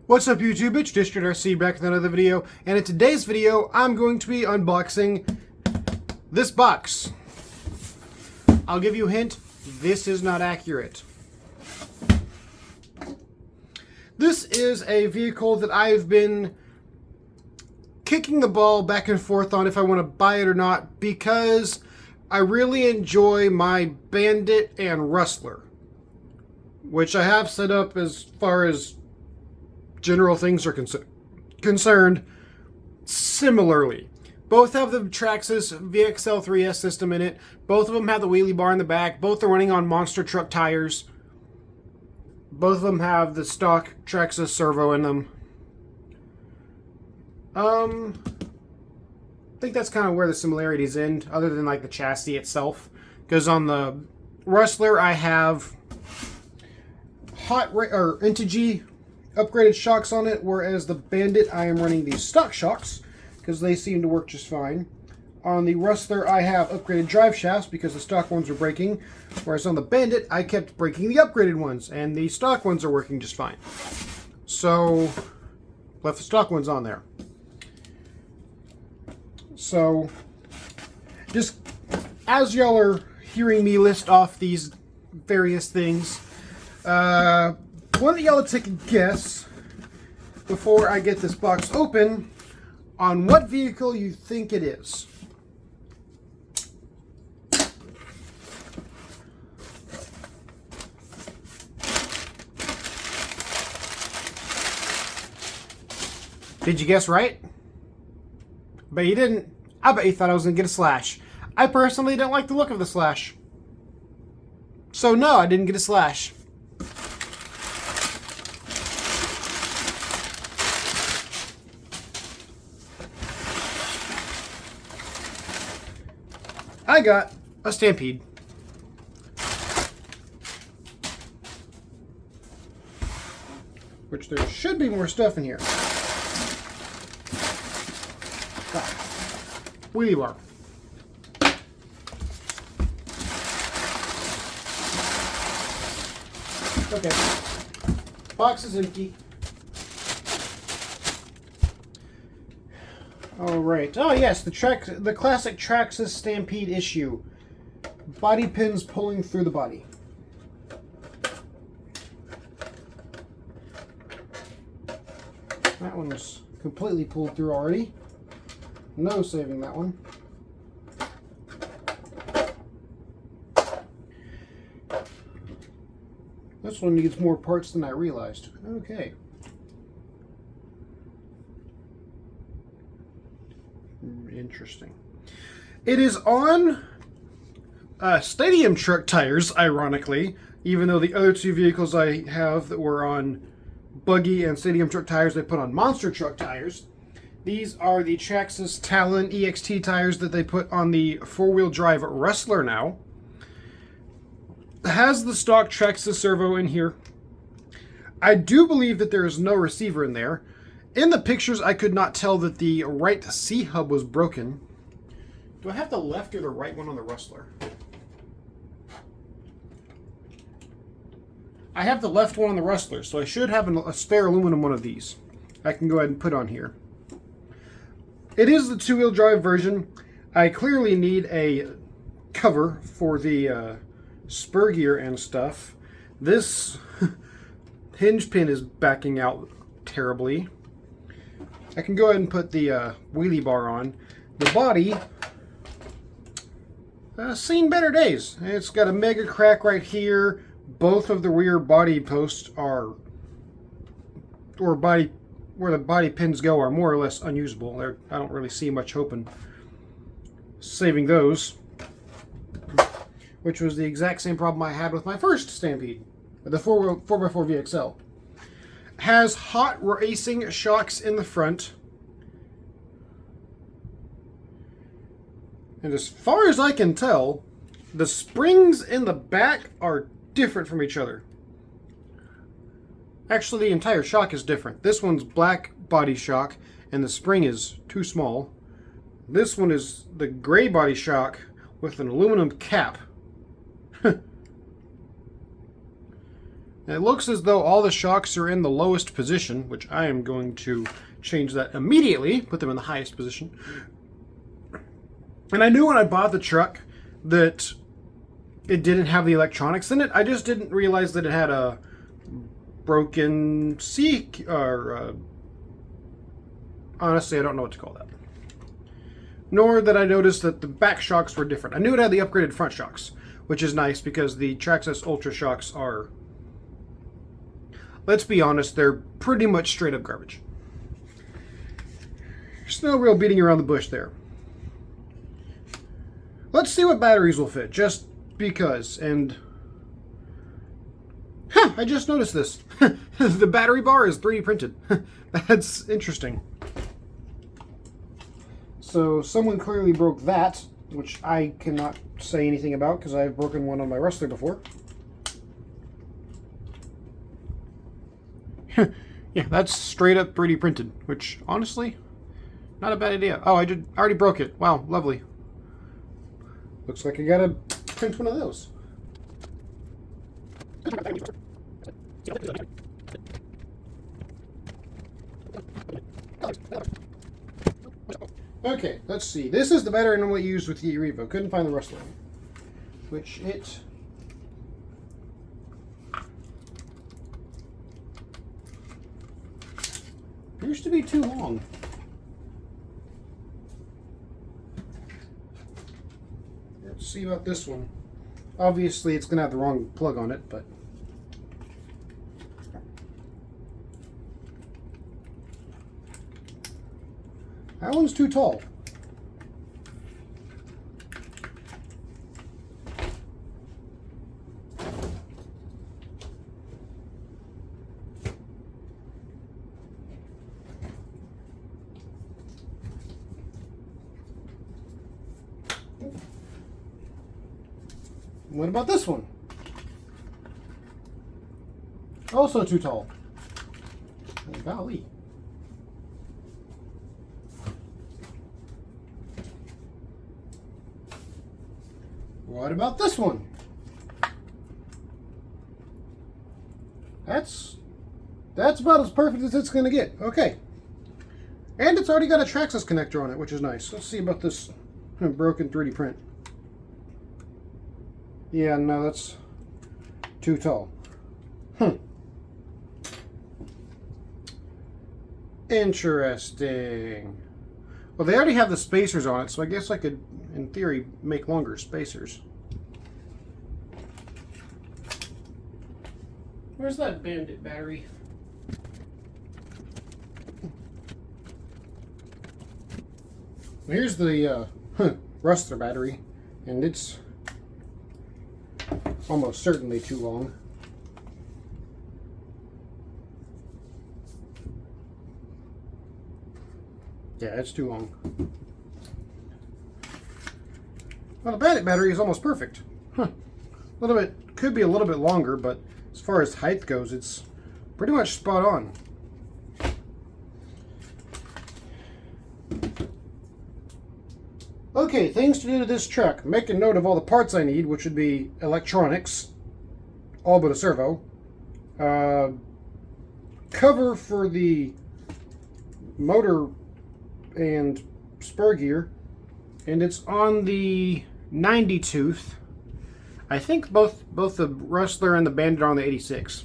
What's up YouTube, it's DistrictRC back with another video, and in today's video I'm going to be unboxing this box. I'll give you a hint, this is not accurate. This is a vehicle that I've been kicking the ball back and forth on if I want to buy it or not, because I really enjoy my Bandit and Rustler, which I have set up as far as general things are concerned similarly. Both have the Traxxas VXL 3S system in it. Both of them have the wheelie bar in the back. Both are running on monster truck tires. Both of them have the stock Traxxas servo in them. I think that's kind of where the similarities end, other than like the chassis itself. Because on the Rustler I have Integy upgraded shocks on it, whereas the Bandit I am running these stock shocks because they seem to work just fine. On the Rustler I have upgraded drive shafts because the stock ones are breaking, whereas on the Bandit I kept breaking the upgraded ones and the stock ones are working just fine. So left the stock ones on there. So just as y'all are hearing me list off these various things, why don't y'all take a guess before I get this box open on what vehicle you think it is. Did you guess right? Bet you didn't. I bet you thought I was going to get a Slash. I personally don't like the look of the Slash. So no, I didn't get a Slash. I got a Stampede. Which there should be more stuff in here. Wheelie bar. Okay. Box is empty. All right. Oh yes, the classic Traxxas Stampede issue. Body pins pulling through the body. That one was completely pulled through already. No saving that one. This one needs more parts than I realized. Okay. Interesting. It is on stadium truck tires, ironically, even though the other two vehicles I have that were on buggy and stadium truck tires, they put on monster truck tires. These are the Traxxas Talon EXT tires that they put on the four-wheel drive Rustler now. It has the stock Traxxas servo in here. I do believe that there is no receiver in there. In the pictures, I could not tell that the right C-hub was broken. Do I have the left or the right one on the Rustler? I have the left one on the Rustler, so I should have a spare aluminum one of these. I can go ahead and put on here. It is the two-wheel drive version. I clearly need a cover for the spur gear and stuff. This hinge pin is backing out terribly. I can go ahead and put the wheelie bar on. The body, seen better days. It's got a mega crack right here. Both of the rear body posts are, where the body pins go, are more or less unusable. I don't really see much hope in saving those, which was the exact same problem I had with my first Stampede, the 4x4 VXL. Has hot racing shocks in the front, and as far as I can tell, the springs in the back are different from each other. Actually, the entire shock is different. This one's black body shock, and the spring is too small. This one is the gray body shock with an aluminum cap. And it looks as though all the shocks are in the lowest position, which I am going to change that immediately, put them in the highest position. And I knew when I bought the truck that it didn't have the electronics in it. I just didn't realize that it had a broken honestly, I don't know what to call that. Nor that I noticed that the back shocks were different. I knew it had the upgraded front shocks, which is nice because the Traxxas Ultra shocks are, let's be honest, they're pretty much straight up garbage. There's no real beating around the bush there. Let's see what batteries will fit, just because. And I just noticed this. The battery bar is 3D printed. That's interesting. So someone clearly broke that, which I cannot say anything about because I've broken one on my Rustler before. Yeah, that's straight up 3D printed, which honestly, not a bad idea. Oh, I already broke it. Wow, lovely. Looks like I gotta print one of those. Okay, let's see. This is the battery I normally use with the Revo. Couldn't find the Rustler, which it appears to be too long. Let's see about this one. Obviously, it's going to have the wrong plug on it, but that one's too tall. What about this one? Also too tall. Oh, golly. What about this one? That's about as perfect as it's going to get. Okay. And it's already got a Traxxas connector on it, which is nice. Let's see about this broken 3D print. Yeah, no, that's too tall. Interesting. Well, they already have the spacers on it, so I guess I could, in theory, make longer spacers. Where's that Bandit battery? Here's the Rustler battery, and it's almost certainly too long. Yeah, it's too long. Well, the Bandit battery is almost perfect. A little bit, could be a little bit longer, but as far as height goes, it's pretty much spot on. Okay, things to do to this truck. Make a note of all the parts I need, which would be electronics, all but a servo. Cover for the motor and spur gear, and it's on the 90 tooth. I think both the Rustler and the Bandit are on the 86.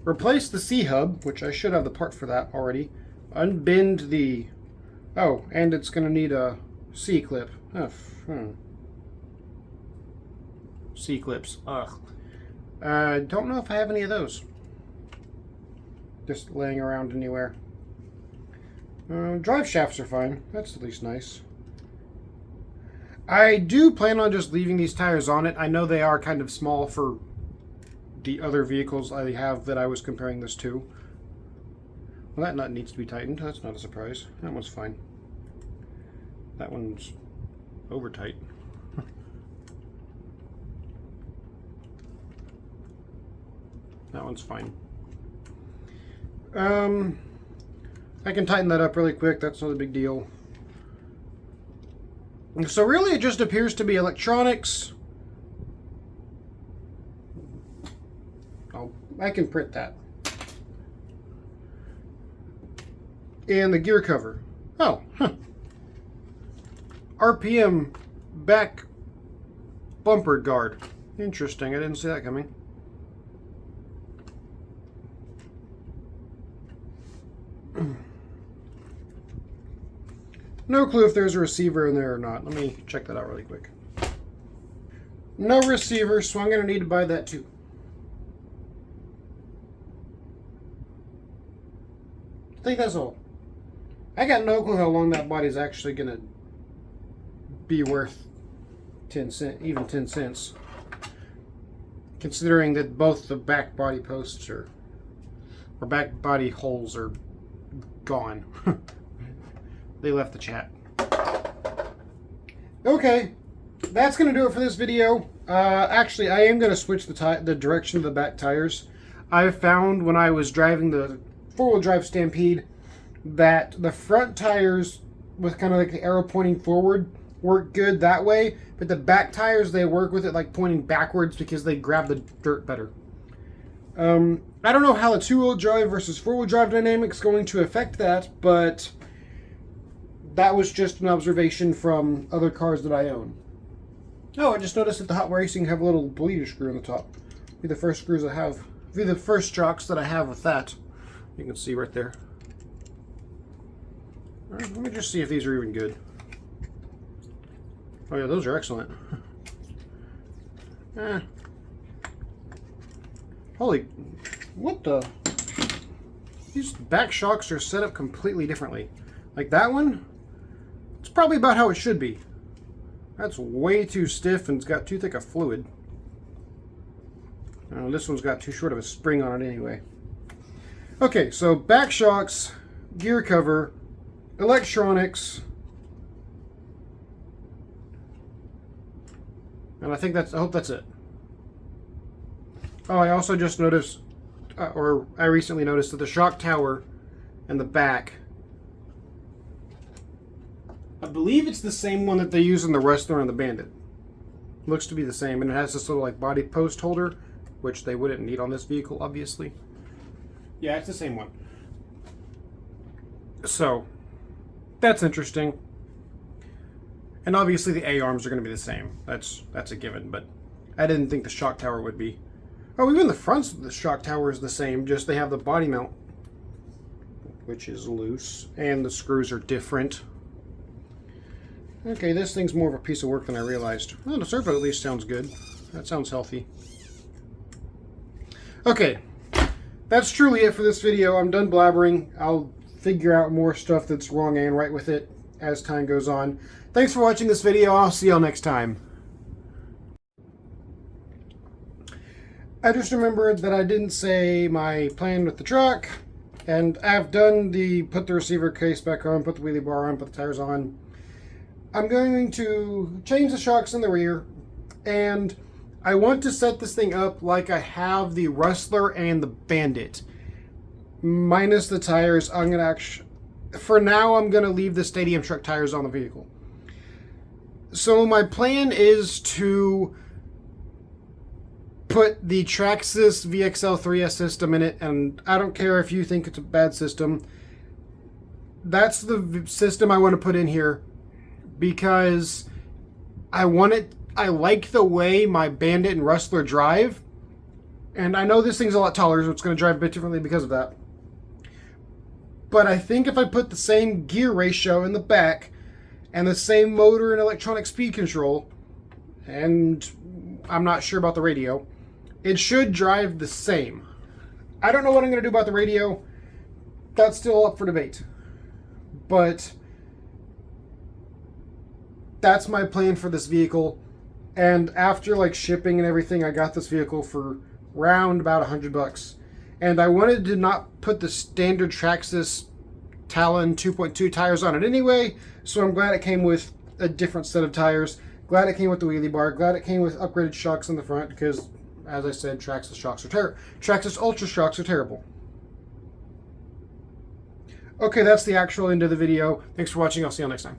Replace the C-hub, which I should have the part for that already. Unbend the... Oh, and it's going to need a C-clip. C-clips. Ugh. I don't know if I have any of those. Just laying around anywhere. Drive shafts are fine. That's at least nice. I do plan on just leaving these tires on it. I know they are kind of small for the other vehicles I have that I was comparing this to. Well, that nut needs to be tightened. That's not a surprise. That one's fine. That one's over tight. That one's fine. I can tighten that up really quick. That's not a big deal. So really it just appears to be electronics, I can print that. And the gear cover. Oh, huh. RPM back bumper guard. Interesting. I didn't see that coming. No clue if there's a receiver in there or not. Let me check that out really quick. No receiver, so I'm going to need to buy that too. I think that's all. I got no clue how long that body's actually going to be worth 10 cents, even 10 cents. Considering that both the back body posts or back body holes are gone. They left the chat. Okay, that's going to do it for this video. Actually, I am going to switch the direction of the back tires. I found when I was driving the four-wheel drive Stampede that the front tires with kind of like the arrow pointing forward work good that way, but the back tires, they work with it like pointing backwards because they grab the dirt better. I don't know how the two-wheel drive versus four-wheel drive dynamics is going to affect that, but that was just an observation from other cars that I own. Oh, I just noticed that the Hot Racing have a little bleeder screw on the top. Be the first screws I have. Be the first shocks that I have with that. You can see right there. All right, let me just see if these are even good. Oh yeah, those are excellent. Holy, what the? These back shocks are set up completely differently. Like that one, it's probably about how it should be. That's way too stiff and it's got too thick a fluid. This one's got too short of a spring on it anyway. Okay, so back shocks, gear cover, electronics, and I hope that's it. Oh, I also just noticed, or I recently noticed that the shock tower and the back, I believe it's the same one that they use in the Wrestler and the Bandit. Looks to be the same, and it has this little like body post holder, which they wouldn't need on this vehicle, obviously. Yeah, it's the same one. So, that's interesting. And obviously the A-arms are going to be the same. That's a given, but I didn't think the shock tower would be. Oh, even the fronts of the shock tower is the same, just they have the body mount, which is loose, and the screws are different. Okay, this thing's more of a piece of work than I realized. Well, the servo at least sounds good. That sounds healthy. Okay, that's truly it for this video. I'm done blabbering. I'll figure out more stuff that's wrong and right with it as time goes on. Thanks for watching this video. I'll see y'all next time. I just remembered that I didn't say my plan with the truck, and I've done the put the receiver case back on, put the wheelie bar on, put the tires on. I'm going to change the shocks in the rear, and I want to set this thing up like I have the Wrestler and the Bandit. Minus the tires. I'm going to actually, for now, I'm going to leave the Stadium Truck tires on the vehicle. So my plan is to put the Traxxas VXL3S system in it, and I don't care if you think it's a bad system. That's the system I want to put in here because I like the way my Bandit and Wrestler drive, and I know this thing's a lot taller, so it's going to drive a bit differently because of that. But I think if I put the same gear ratio in the back and the same motor and electronic speed control, and I'm not sure about the radio, it should drive the same. I don't know what I'm going to do about the radio. That's still up for debate. But that's my plan for this vehicle. And after like shipping and everything, I got this vehicle for round about $100. And I wanted to not put the standard Traxxas Talon 2.2 tires on it anyway, so I'm glad it came with a different set of tires. Glad it came with the wheelie bar. Glad it came with upgraded shocks in the front because, as I said, Traxxas shocks are terrible. Traxxas Ultra shocks are terrible. Okay, that's the actual end of the video. Thanks for watching. I'll see you next time.